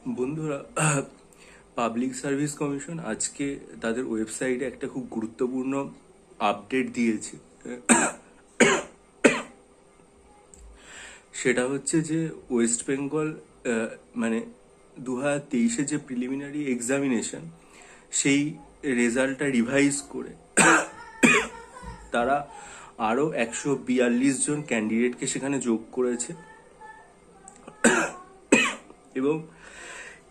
বন্ধুরা, public service commission আজকে তাদের ওয়েবসাইটে একটা খুব গুরুত্বপূর্ণ আপডেট দিয়েছে। সেটা হচ্ছে যে ওয়েস্ট বেঙ্গল মানে 2023-এ যে প্রিলিমিনারি এক্সামিনেশন, সেই রেজাল্টটা রিভাইজ করে তারা আরও 142 জন ক্যান্ডিডেটকে সেখানে যোগ করেছে। এবং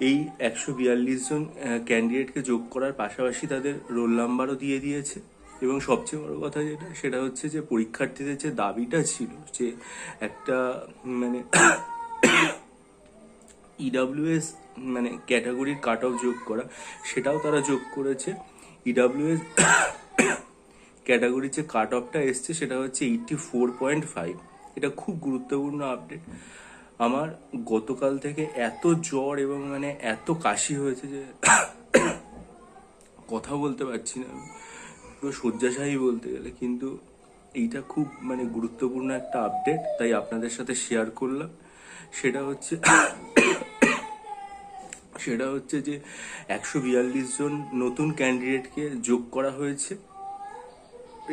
এই 142 জন ক্যান্ডিডেটকে যোগ করার পাশাপাশি তাদের রোল নাম্বারও দিয়ে দিয়েছে। এবং সবচেয়ে বড় কথা সেটা হচ্ছে যে পরীক্ষার্থীদের যে দাবিটা ছিল যে একটা মানে ইডাব্লিউএস মানে ক্যাটাগরির কাট অফ যোগ করা, সেটাও তারা যোগ করেছে। ইডাব্লিউএস ক্যাটাগরির যে কাট অফটা এসছে সেটা হচ্ছে 84.5। এটা খুব গুরুত্বপূর্ণ আপডেট। আমার গতকাল থেকে এত জ্বর এবং এত কাশি হয়েছে যে কথা বলতে পারছি না, পুরো শয্যাশায়ী বলতে গেলে। কিন্তু এইটা খুব গুরুত্বপূর্ণ একটা আপডেট, তাই আপনাদের সাথে শেয়ার করলাম। সেটা হচ্ছে যে 142 জন নতুন ক্যান্ডিডেটকে যোগ করা হয়েছে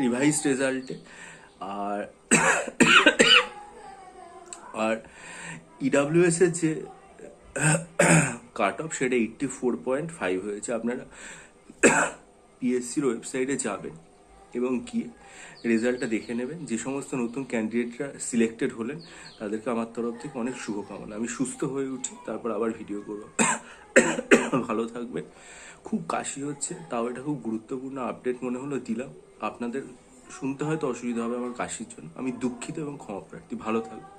রিভাইজ রেজাল্টে। আর আর ইডাব্লিউএস এর যে কাট অফ সেটা 84.5 হয়েছে। আপনারা পিএসসির ওয়েবসাইটে যাবেন এবং গিয়ে রেজাল্টটা দেখে নেবেন। যে সমস্ত নতুন ক্যান্ডিডেটরা সিলেক্টেড হলেন তাদেরকে আমার তরফ থেকে অনেক শুভকামনা। আমি সুস্থ হয়ে উঠি, তারপর আবার ভিডিও করব। ভালো থাকবেন। খুব কাশি হচ্ছে, তাও এটা খুব গুরুত্বপূর্ণ আপডেট মনে হলো দিলাম। আপনাদের শুনতে হয়তো অসুবিধা হবে আমার কাশির জন্য, আমি দুঃখিত এবং ক্ষমা প্রার্থী। ভালো থাকবেন।